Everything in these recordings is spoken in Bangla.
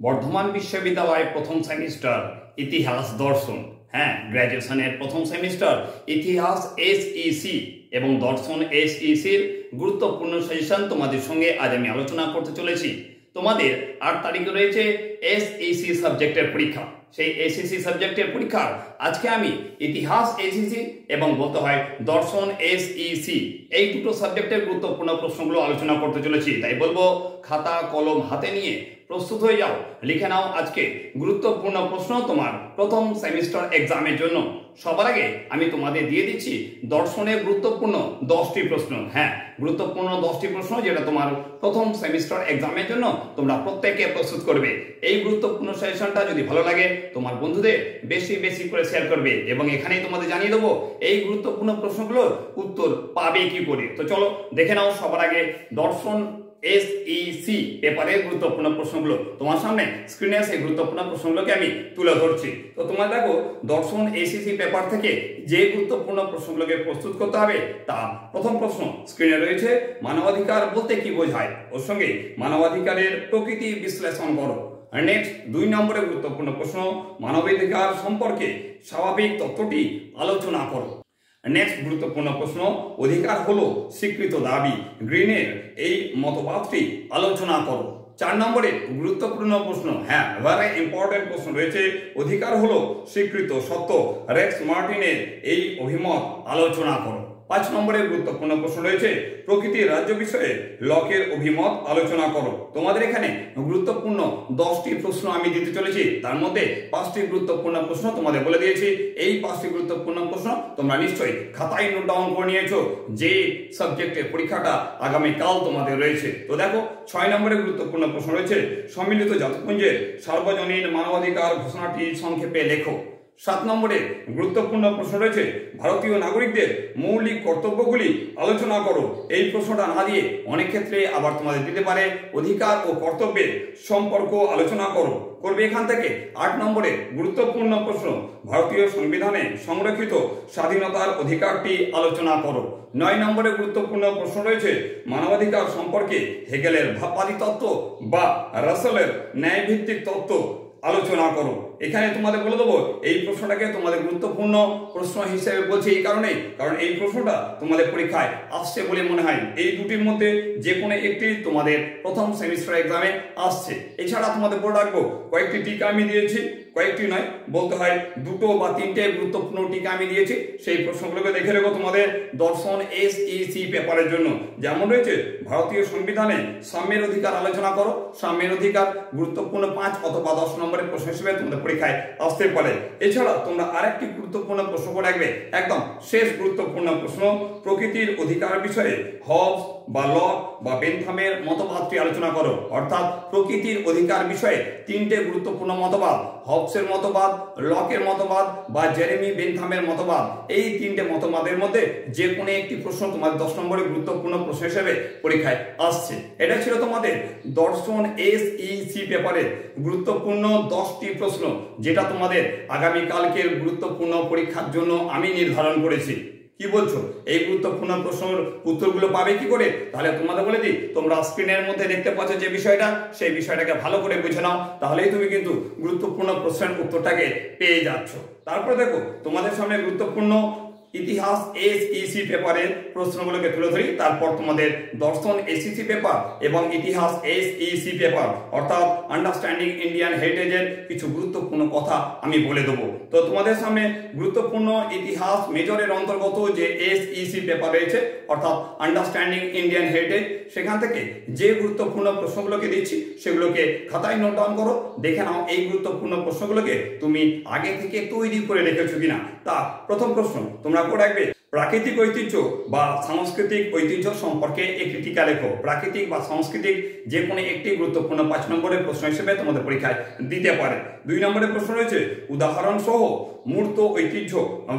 বর্ধমান বিশ্ববিদ্যালয় প্রথম সেমিস্টার ইতিহাস দর্শন, হ্যাঁ গ্র্যাজুয়েশনের প্রথম সেমিস্টার ইতিহাস এসইসি এবং দর্শন এসইসির গুরুত্বপূর্ণ সেশন তোমাদের সঙ্গে আজ আমি আলোচনা করতে চলেছি। তোমাদের 8 তারিখে রয়েছে এসইসি সাবজেক্টের পরীক্ষা। সেই এসইসি সাবজেক্টের পরীক্ষার আজকে আমি ইতিহাস এসইসি এবং বলতে হয় দর্শন এসইসি এই দুটো সাবজেক্টের গুরুত্বপূর্ণ প্রশ্নগুলো আলোচনা করতে চলেছি। তাই বলবো খাতা কলম হাতে নিয়ে প্রস্তুত হয়ে যাও, লিখে নাও আজকে গুরুত্বপূর্ণ প্রশ্ন তোমার প্রথম সেমিস্টার এক্সামের জন্য। সবার আগে আমি তোমাদের দিয়ে দিচ্ছি দর্শনের গুরুত্বপূর্ণ 10টি প্রশ্ন, হ্যাঁ গুরুত্বপূর্ণ 10টি প্রশ্ন যেটা তোমার প্রথম সেমিস্টার এক্সামের জন্য তোমরা প্রত্যেকে প্রস্তুত করবে। এই গুরুত্বপূর্ণ সেশনটা যদি ভালো লাগে তোমার বন্ধুদের বেশি বেশি করে শেয়ার করবে এবং এখানেই তোমাদের জানিয়ে দেবো এই গুরুত্বপূর্ণ প্রশ্নগুলোর উত্তর পাবে কি করে। তো চলো দেখে নাও সবার আগে দর্শন এসইসি পেপারের গুরুত্বপূর্ণ প্রশ্নগুলো। তোমার সামনে স্ক্রিনে সেই গুরুত্বপূর্ণ প্রশ্নগুলোকে আমি তুলে ধরছি। তো তোমরা দেখো দর্শন এসইসি পেপার থেকে যে গুরুত্বপূর্ণ প্রশ্নগুলোকে প্রস্তুত করতে হবে তা প্রথম প্রশ্ন স্ক্রিনে রয়েছে, মানবাধিকার বলতে কি বোঝায়, ওর সঙ্গে মানবাধিকারের প্রকৃতি বিশ্লেষণ করো। আর নেক্সট 2 নম্বরের গুরুত্বপূর্ণ প্রশ্ন, মানবাধিকার সম্পর্কে স্বাভাবিক তত্ত্বটি আলোচনা করো। নেক্সট গুরুত্বপূর্ণ প্রশ্ন, অধিকার হলো স্বীকৃত দাবি, গ্রিনের এই মতবাদটি আলোচনা করো। 4 নম্বরে গুরুত্বপূর্ণ প্রশ্ন, হ্যাঁ ভেরি ইম্পর্টেন্ট প্রশ্ন রয়েছে, অধিকার হলো স্বীকৃত সত্য, রেক্স মার্টিনের এই অভিমত আলোচনা করো। 5 নম্বরের গুরুত্বপূর্ণ প্রশ্ন রয়েছে, প্রকৃতির রাজ্য বিষয়ে লকের অভিমত আলোচনা করো। তোমাদের এখানে গুরুত্বপূর্ণ 10টি প্রশ্ন আমি দিতে চলেছি, তার মধ্যে 5টি গুরুত্বপূর্ণ প্রশ্ন তোমাদের বলে দিয়েছি। এই 5টি গুরুত্বপূর্ণ প্রশ্ন তোমরা নিশ্চয়ই খাতায় নোট ডাউন করে নিয়েছো যে সাবজেক্টের পরীক্ষাটা আগামীকাল তোমাদের রয়েছে। তো দেখো 6 নম্বরের গুরুত্বপূর্ণ প্রশ্ন রয়েছে, সম্মিলিত জাতিপুঞ্জের সার্বজনীন মানবাধিকার ঘোষণাটি সংক্ষেপে লেখো। 7 নম্বরে গুরুত্বপূর্ণ প্রশ্ন রয়েছে, ভারতীয় নাগরিকদের মৌলিক কর্তব্যগুলি আলোচনা করো। এই প্রশ্নটা না দিয়ে অনেক ক্ষেত্রে আবার তোমাদের দিতে পারে, অধিকার ও কর্তব্যের সম্পর্ক আলোচনা করো করবে এখান থেকে। 8 নম্বরে গুরুত্বপূর্ণ প্রশ্ন, ভারতীয় সংবিধানে সংরক্ষিত স্বাধীনতার অধিকারটি আলোচনা করো। 9 নম্বরে গুরুত্বপূর্ণ প্রশ্ন রয়েছে, মানবাধিকার সম্পর্কে হেগেলের ভাববাদী তত্ত্ব বা রাসেলের ন্যায়ভিত্তিক তত্ত্ব আলোচনা করো। এখানে তোমাদের বলে দেবো এই প্রশ্নটাকে তোমাদের গুরুত্বপূর্ণ প্রশ্ন হিসেবে বলছি এই কারণে, কারণ এই প্রশ্নটা তোমাদের পরীক্ষায় আসছে বলে মনে হয়। এই দুটির মধ্যে যে কোনো একটি তোমাদের প্রথম সেমিস্টার এক্সামে আসছে। এছাড়া তোমাদের বলে রাখবো কয়েকটি টিকা আমি দিয়েছি, কয়েকটি নয় বলতে হয় 2 বা 3টে গুরুত্বপূর্ণ টিকা আমি দিয়েছি। সেই প্রশ্নগুলোকে দেখে রেখো তোমাদের দর্শন এসইসি পেপারের জন্য। যেমন রয়েছে, ভারতীয় সংবিধানে সাম্যের অধিকার আলোচনা করো। সাম্যের অধিকার গুরুত্বপূর্ণ 5 অথবা 10 নম্বরের প্রশ্ন হিসেবে তোমাদের পরীক্ষায় আসতে পারে। এছাড়া তোমরা আরেকটি গুরুত্বপূর্ণ প্রশ্ন করে রাখবে, একদম শেষ গুরুত্বপূর্ণ প্রশ্ন, প্রকৃতির অধিকার বিষয়ে হবস বা লক বা বেনথামের মতবাদটি আলোচনা করো। অর্থাৎ প্রকৃতির অধিকার বিষয়ে 3টে গুরুত্বপূর্ণ মতবাদ, হবসের মতবাদ, লকের মতবাদ বা জেরেমি বেনথামের মতবাদ, এই 3টে মতবাদের মধ্যে যে কোনো একটি প্রশ্ন তোমাদের 10 নম্বরের গুরুত্বপূর্ণ প্রশ্ন হিসেবে পরীক্ষায় আসছে। এটা ছিল তোমাদের দর্শন এসইসি পেপারের গুরুত্বপূর্ণ 10টি প্রশ্ন, যেটা তোমাদের আগামীকালকের গুরুত্বপূর্ণ পরীক্ষার জন্য আমি নির্ধারণ করেছি। কি বলছো, এই গুরুত্বপূর্ণ প্রশ্নের উত্তরগুলো পাবে কি করে? তাহলে তোমাদের বলে দিই, তোমরা স্ক্রিনের মধ্যে দেখতে পাচ্ছ যে বিষয়টা, সেই বিষয়টাকে ভালো করে বুঝে নাও, তাহলেই তুমি কিন্তু গুরুত্বপূর্ণ প্রশ্নের উত্তরটাকে পেয়ে যাচ্ছ। তারপরে দেখো তোমাদের সামনে গুরুত্বপূর্ণ ইতিহাস এসইসি পেপারের প্রশ্নগুলোকে তুলে ধরি, তারপর তোমাদের দর্শন এসইসি পেপার এবং ইতিহাস এসইসি পেপার অর্থাৎ আন্ডারস্ট্যান্ডিং ইন্ডিয়ান হেরিটেজের কিছু গুরুত্বপূর্ণ কথা আমি বলে দেবো। তো তোমাদের সামনে গুরুত্বপূর্ণ ইতিহাস মেজরের অন্তর্গত যে এসইসি পেপার রয়েছে অর্থাৎ আন্ডারস্ট্যান্ডিং ইন্ডিয়ান হেরিটেজ, সেখান থেকে যে গুরুত্বপূর্ণ প্রশ্নগুলোকে দিচ্ছি সেগুলোকে খাতায় নোট ডাউন করো, দেখে নাও এই গুরুত্বপূর্ণ প্রশ্নগুলোকে তুমি আগে থেকে তৈরি করে রেখেছো কিনা। তা প্রথম প্রশ্ন তোমরা করে রাখবে, প্রাকৃতিক ঐতিহ্য বা সাংস্কৃতিক ঐতিহ্য সম্পর্কে একটি টিকা লেখো। প্রাকৃতিক বা সাংস্কৃতিক যে কোনো একটি গুরুত্বপূর্ণ 5 নম্বরের প্রশ্ন হিসেবে তোমাদের পরীক্ষায় দিতে পারে। 2 নম্বরের প্রশ্ন রয়েছে, উদাহরণ সহ মূর্ত ঐতিহ্য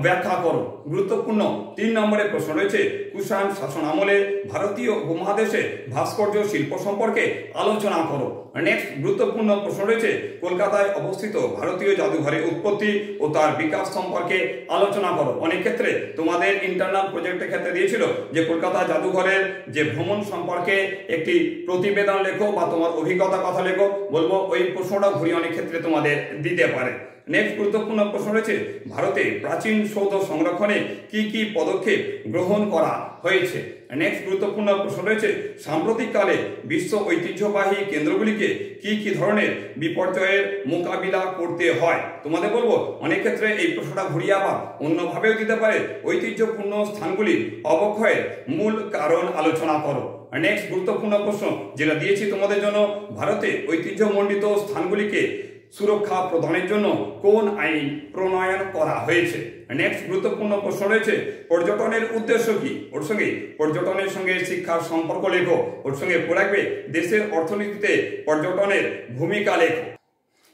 ব্যাখ্যা করো। গুরুত্বপূর্ণ 3 নম্বরের প্রশ্ন রয়েছে, কুষাণ শাসন আমলে ভারতীয় উপমহাদেশে ভাস্কর্য শিল্প সম্পর্কে আলোচনা করো। নেক্সট গুরুত্বপূর্ণ প্রশ্ন রয়েছে, কলকাতায় অবস্থিত ভারতীয় জাদুঘরের উৎপত্তি ও তার বিকাশ সম্পর্কে আলোচনা করো। অনেক ক্ষেত্রে তোমাদের ইন্টারনাল প্রজেক্টের ক্ষেত্রে দিয়েছিল যে কলকাতা জাদুঘরের যে ভ্রমণ সম্পর্কে একটি প্রতিবেদন লেখো বা তোমার অভিজ্ঞতার কথা লেখো, বলবো ওই প্রশ্নটা ঘুরিয়ে অনেক ক্ষেত্রে তোমাদের দিতে পারে। নেক্সট গুরুত্বপূর্ণ প্রশ্ন রয়েছে, ভারতে প্রাচীন সৌধ সংরক্ষণে কি কি পদক্ষেপ গ্রহণ করা হয়েছে। নেক্সট গুরুত্বপূর্ণ প্রশ্ন রয়েছে, সাম্প্রতিককালে বিশ্ব ঐতিহ্যবাহী কেন্দ্রগুলিকে কি কি ধরনের বিপর্যয়ের মোকাবিলা করতে হয়। তোমাদের বলবো অনেক ক্ষেত্রে এই প্রশ্নটা ঘুরিয়ে আবার অন্যভাবেও দিতে পারে, ঐতিহ্যপূর্ণ স্থানগুলির অবক্ষয়ের মূল কারণ আলোচনা করো। নেক্সট গুরুত্বপূর্ণ প্রশ্ন যেটা দিয়েছি তোমাদের জন্য, ভারতে ঐতিহ্যমণ্ডিত স্থানগুলিকে সুরক্ষা প্রদানের জন্য কোন আইন প্রণয়ন করা হয়েছে। নেক্সট গুরুত্বপূর্ণ প্রশ্ন রয়েছে, পর্যটনের উদ্দেশ্য কি, ওর সঙ্গে পর্যটনের সঙ্গে শিক্ষার সম্পর্ক লেখো, ওর সঙ্গে রাখবে দেশের অর্থনীতিতে পর্যটনের ভূমিকা লেখো।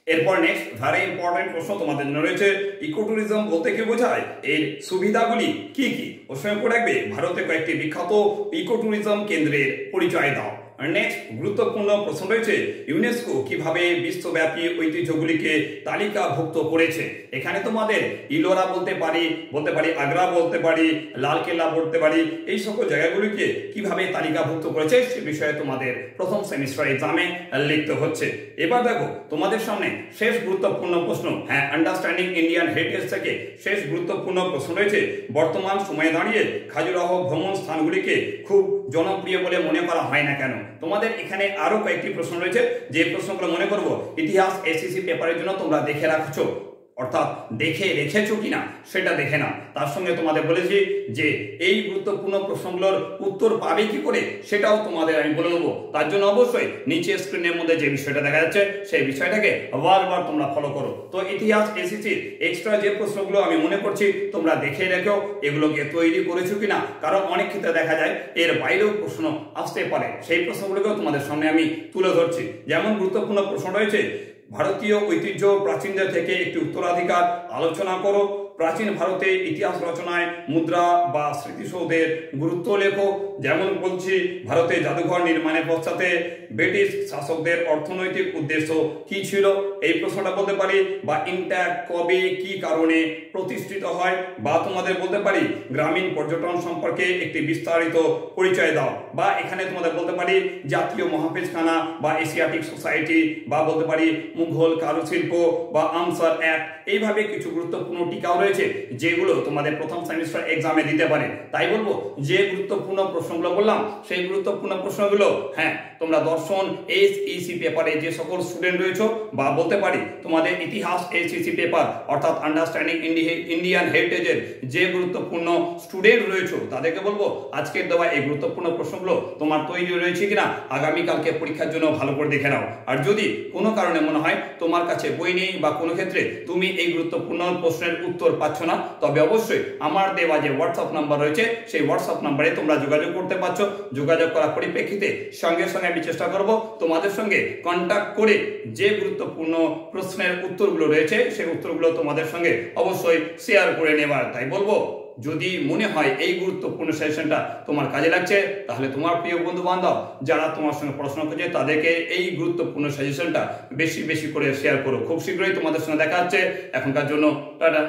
এরপর নেক্সট ভেরি ইম্পর্টেন্ট প্রশ্ন তোমাদের জন্য রয়েছে, ইকো ট্যুরিজম বলতে কি বোঝায়, এর সুবিধাগুলি কি কি, ওর সঙ্গে রাখবে ভারতে কয়েকটি বিখ্যাত ইকো ট্যুরিজম কেন্দ্রের পরিচয় দাও। নেক্সট গুরুত্বপূর্ণ প্রশ্ন রয়েছে, ইউনেস্কো কিভাবে বিশ্বব্যাপী ঐতিহ্যগুলিকে তালিকাভুক্ত করেছে। এখানে তোমাদের ইলোরা বলতে পারি আগ্রা বলতে পারি, লালকেল্লা বলতে পারি, এই সকল জায়গাগুলিকে কিভাবে তালিকাভুক্ত করেছে সে বিষয়ে তোমাদের প্রথম সেমিস্টার এক্সামে লিখতে হচ্ছে। এবার দেখো তোমাদের সামনে শেষ গুরুত্বপূর্ণ প্রশ্ন, হ্যাঁ আন্ডারস্ট্যান্ডিং ইন্ডিয়ান হেরিটেজ থেকে শেষ গুরুত্বপূর্ণ প্রশ্ন রয়েছে, বর্তমান সময়ে দাঁড়িয়ে খাজুরাহো ভ্রমণ স্থানগুলিকে খুব জনপ্রিয় বলে মনে করা হয় না কেন। তোমাদের এখানে আরো কয়েকটি প্রশ্ন রয়েছে, যে প্রশ্নগুলো মনে করবো ইতিহাস এসএসসি পেপারের জন্য তোমরা দেখে রাখছো, অর্থাৎ দেখে রেখেছো কিনা সেটা দেখে নাও। তার সঙ্গে তোমাদের বলেছি যে এই গুরুত্বপূর্ণ প্রশ্নগুলোর উত্তর পাবে কি করে সেটাও তোমাদের আমি বলে দেবো। তার জন্য অবশ্যই নিচে স্ক্রিনের মধ্যে যে বিষয়টা দেখা যাচ্ছে সেই বিষয়টাকে বারবার তোমরা ফলো করো। তো ইতিহাস এসএসসি এক্সট্রা যে প্রশ্নগুলো আমি মনে করছি তোমরা দেখে রেখো, এগুলোকে তৈরি করেছো কিনা, কারণ অনেক ক্ষেত্রে দেখা যায় এর বাইরেও প্রশ্ন আসতে পারে, সেই প্রশ্নগুলোকেও তোমাদের সামনে আমি তুলে ধরছি। যেমন গুরুত্বপূর্ণ প্রশ্ন রয়েছে, ভারতীয় ঐতিহ্য প্রাচীনদের থেকে একটি উত্তরাধিকার আলোচনা করো। প্রাচীন ভারতে ইতিহাস রচনায় মুদ্রা বা স্মৃতিসৌধের গুরুত্ব লেখো। যেমন বলছি, ভারতে জাদুঘর নির্মাণের পশ্চাতে ব্রিটিশ শাসকদের অর্থনৈতিক উদ্দেশ্য কি ছিল, এই প্রশ্নটা বলতে পারি। বা ইনট্যাক্ট কবে কি কারণে প্রতিষ্ঠিত হয়। বা তোমাদের বলতে পারি গ্রামীণ পর্যটন সম্পর্কে একটি বিস্তারিত পরিচয় দাও। বা এখানে তোমাদের বলতে পারি জাতীয় মহাফেজখানা বা এশিয়াটিক সোসাইটি, বা বলতে পারি মুঘল কারুশিল্প বা আমসার অ্যাক্ট। এইভাবে কিছু গুরুত্বপূর্ণ টিকাও রয়েছে যেগুলো তোমাদের প্রথম সেমিস্টার এক্সামে দিতে পারে। তাই বলবো যে গুরুত্বপূর্ণ প্রশ্নগুলো বললাম সেই গুরুত্বপূর্ণ প্রশ্নগুলো হ্যাঁ তোমরা দর্শন এসইসি পেপারে যে সকল স্টুডেন্ট রয়েছে, বা বলতে পারি তোমাদের ইতিহাস এসইসি পেপার অর্থাৎ আন্ডারস্ট্যান্ডিং ইন্ডিয়ান হেরিটেজের যে গুরুত্বপূর্ণ স্টুডেন্ট রয়েছে তাদেরকে বলবো আজকের দেওয়া এই গুরুত্বপূর্ণ প্রশ্নগুলো তোমার তৈরি রয়েছে কিনা আগামীকালকে পরীক্ষার জন্য ভালো করে দেখে নাও। আর যদি কোনো কারণে মনে হয় তোমার কাছে বই নেই বা কোনো ক্ষেত্রে তুমি এই গুরুত্বপূর্ণ প্রশ্নের উত্তর পাচ্ছ না, তবে অবশ্যই আমার দেওয়া যে হোয়াটসঅ্যাপ নাম্বার রয়েছে সেই হোয়াটসঅ্যাপ নাম্বারে তোমরা যোগাযোগ করতে পারছো। যোগাযোগ করার পরিপ্রেক্ষিতে সঙ্গে সঙ্গে আমি চেষ্টা করব তোমাদের সঙ্গে কন্ট্যাক্ট করে যে গুরুত্বপূর্ণ প্রশ্নের উত্তরগুলো রয়েছে সেই উত্তরগুলো তোমাদের সঙ্গে অবশ্যই শেয়ার করে নেবার। তাই বলবো যদি মনে হয় এই গুরুত্বপূর্ণ সেশনটা তোমার কাজে লাগছে তাহলে তোমার প্রিয় বন্ধু বান্ধব যারা তোমার সঙ্গে পড়াশোনা করছে তাদেরকে এই গুরুত্বপূর্ণ সাজেশনটা বেশি বেশি করে শেয়ার করো। খুব শীঘ্রই তোমাদের সঙ্গে দেখা হচ্ছে। এখনকার জন্য টাটা।